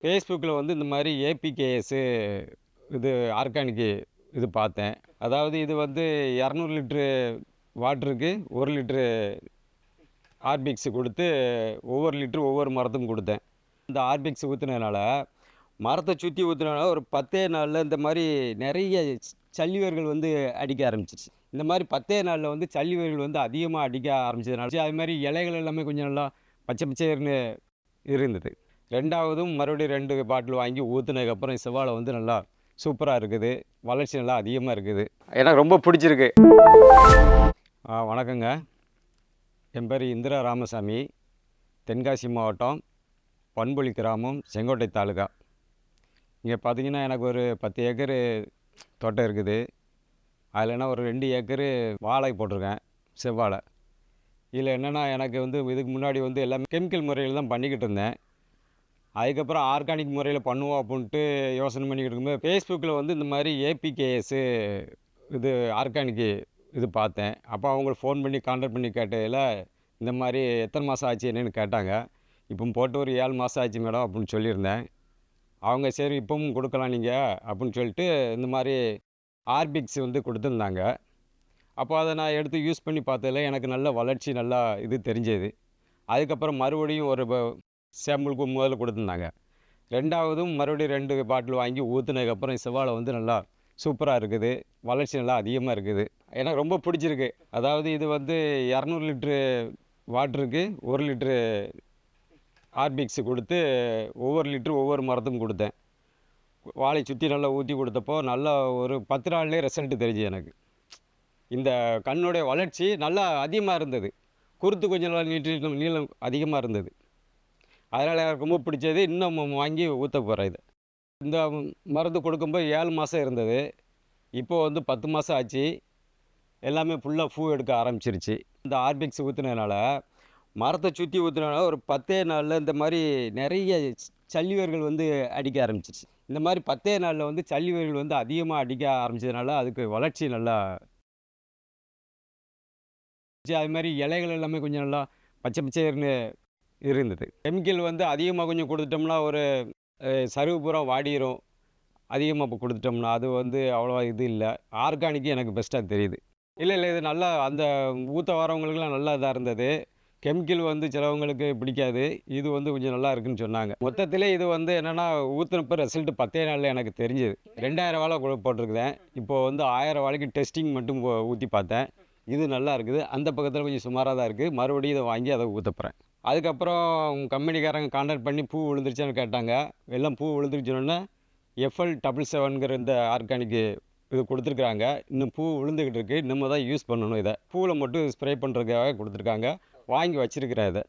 ஃபேஸ்புக்கில் வந்து இந்த மாதிரி ஏபிகேஎஸ்ஸு இது ஆர்கானிக்கு இது பார்த்தேன். அதாவது இது வந்து 200 லிட்ரு வாட்டருக்கு 1 லிட்ரு ஆர்பிக்ஸ் கொடுத்து ஒவ்வொரு லிட்ரு ஒவ்வொரு மரத்துக்கும் கொடுத்தேன். இந்த ஆர்பிக்ஸ் ஊற்றுனதுனால மரத்தை சுற்றி ஊற்றுனதுனால ஒரு 10 நாளில் இந்த மாதிரி நிறைய சல்லிவர்கள் வந்து அடிக்க ஆரம்பிச்சிச்சு. இந்த மாதிரி 10 நாளில் வந்து சல்லிவர்கள் வந்து அதிகமாக அடிக்க ஆரம்பிச்சதுனால அது மாதிரி இலைகள் எல்லாமே கொஞ்சம் நல்லா பச்சை பச்சைன்னு இருந்தது. 2வதும் மறுபடியும் 2 பாட்டில் வாங்கி ஊற்றுனதுக்கப்புறம் செவ்வாழை வந்து நல்லா சூப்பராக இருக்குது. வளர்ச்சி நல்லா அதிகமாக இருக்குது. எனக்கு ரொம்ப பிடிச்சிருக்கு. வணக்கங்க. என் பேர் இந்திரா ராமசாமி. தென்காசி மாவட்டம் பண்பொழி கிராமம், செங்கோட்டை தாலுகா. இங்கே பார்த்தீங்கன்னா எனக்கு ஒரு 10 ஏக்கரு தோட்டம் இருக்குது. அதில் ஒரு 2 ஏக்கரு வாழை போட்டிருக்கேன், செவ்வாழை. இதில் என்னென்னா எனக்கு வந்து இதுக்கு முன்னாடி வந்து எல்லாமே கெமிக்கல் முறையில் தான் பண்ணிக்கிட்டு இருந்தேன். அதுக்கப்புறம் ஆர்கானிக் முறையில் பண்ணுவோம் அப்படின்ட்டு யோசனை பண்ணிக்கிட்டு இருக்கும்போது ஃபேஸ்புக்கில் வந்து இந்த மாதிரி ஏபிகேஎஸ்ஸு இது ஆர்கானிக்கு இது பார்த்தேன். அப்போ அவங்களுக்கு ஃபோன் பண்ணி கான்டாக்ட் பண்ணி கேட்டதில் இந்த மாதிரி எத்தனை மாதம் ஆச்சு என்னென்னு கேட்டாங்க. இப்போ போட்டு ஒரு 7 மாதம் ஆச்சு மேடம் அப்படின்னு சொல்லியிருந்தேன். அவங்க சரி இப்பவும் கொடுக்கலாம் நீங்கள் அப்படின்னு சொல்லிட்டு இந்த மாதிரி ஆர்பிக்ஸ் வந்து கொடுத்துருந்தாங்க. அப்போ அதை நான் எடுத்து யூஸ் பண்ணி பார்த்ததில் எனக்கு நல்ல வளர்ச்சி நல்லா இது தெரிஞ்சது. அதுக்கப்புறம் மறுபடியும் ஒரு சாம்பிளுக்கு முதல்ல கொடுத்துருந்தாங்க. 2வதும் மறுபடியும் 2 பாட்டில் வாங்கி ஊற்றுனதுக்கப்புறம் செவ்வாழை வந்து நல்லா சூப்பராக இருக்குது. வளர்ச்சி நல்லா அதிகமாக இருக்குது. எனக்கு ரொம்ப பிடிச்சிருக்கு. அதாவது இது வந்து 200 லிட்ரு வாட்டருக்கு 1 லிட்ரு ஆர்பிக்ஸ் கொடுத்து ஒவ்வொரு லிட்ரு ஒவ்வொரு மரத்துக்கும் கொடுத்தேன். வாழை சுற்றி நல்லா ஊற்றி கொடுத்தப்போ நல்லா ஒரு 10 நாள்லேயே ரிசல்ட்டு தெரிஞ்சு எனக்கு. இந்த கண்ணுடைய வளர்ச்சி நல்லா அதிகமாக இருந்தது. குருத்து கொஞ்சம் நல்லா நீளம் அதிகமாக இருந்தது. அதனால் எனக்கு ரொம்ப பிடிச்சது. இன்னும் வாங்கி ஊற்ற போகிறேன் இதை. இந்த மருந்து கொடுக்கும்போது 7 மாதம் இருந்தது. இப்போது வந்து 10 மாதம் ஆச்சு. எல்லாமே ஃபுல்லாக பூ எடுக்க ஆரம்பிச்சிருச்சு. இந்த ஆர்பிக்ஸ் ஊற்றுனதுனால மரத்தை சுற்றி ஊற்றுனதுனால ஒரு 10 நாளில் இந்த மாதிரி நிறைய சல்லிவர்கள் வந்து அடிக்க ஆரம்பிச்சிச்சு. இந்த மாதிரி 10 நாளில் வந்து சல்லிவர்கள் வந்து அதிகமாக அடிக்க ஆரம்பிச்சதுனால அதுக்கு வளர்ச்சி நல்லா அது மாதிரி இலைகள் எல்லாமே கொஞ்சம் நல்லா பச்சை பச்சைன்னு இருந்தது. கெமிக்கல் வந்து அதிகமாக கொஞ்சம் கொடுத்துட்டோம்னா ஒரு சருகு பூரா வாடிரும். அதிகமாக இப்போ கொடுத்துட்டோம்னா அது வந்து அவ்வளோவா இது இல்லை. ஆர்கானிக்கு எனக்கு பெஸ்ட்டாக தெரியுது. இல்லை இது நல்லா அந்த ஊற்ற வரவங்களுக்குலாம் நல்லா இதாக இருந்தது. கெமிக்கல் வந்து சிலவங்களுக்கு பிடிக்காது. இது வந்து கொஞ்சம் நல்லா இருக்குன்னு சொன்னாங்க. மொத்தத்திலே இது வந்து என்னென்னா ஊற்றுனப்போ ரிசல்ட்டு 10 நாளில் எனக்கு தெரிஞ்சுது. 2000 வாழை போட்டிருக்குறேன். இப்போது வந்து 1000 வாழைக்கு டெஸ்டிங் மட்டும் ஊற்றி பார்த்தேன். இது நல்லா இருக்குது. அந்த பக்கத்தில் கொஞ்சம் சுமாராக தான் இருக்குது. மறுபடியும் இதை வாங்கி அதை ஊற்றப்போகிறேன். அதுக்கப்புறம் கம்பெனிக்காரங்க கான்டாக்ட் பண்ணி பூ விழுந்துருச்சான்னு கேட்டாங்க. எல்லாம் பூ விழுந்துருச்சுன்னொன்னே FL777ங்கிற இந்த ஆர்கானிக்கு இது கொடுத்துருக்குறாங்க. இன்னும் பூ விழுந்துக்கிட்டு இருக்குது. இன்னமும் தான் யூஸ் பண்ணணும் இதை. பூவில் மட்டும் ஸ்ப்ரே பண்ணுறதுக்காக கொடுத்துருக்காங்க. வாங்கி வச்சுருக்கிறேன் இதை.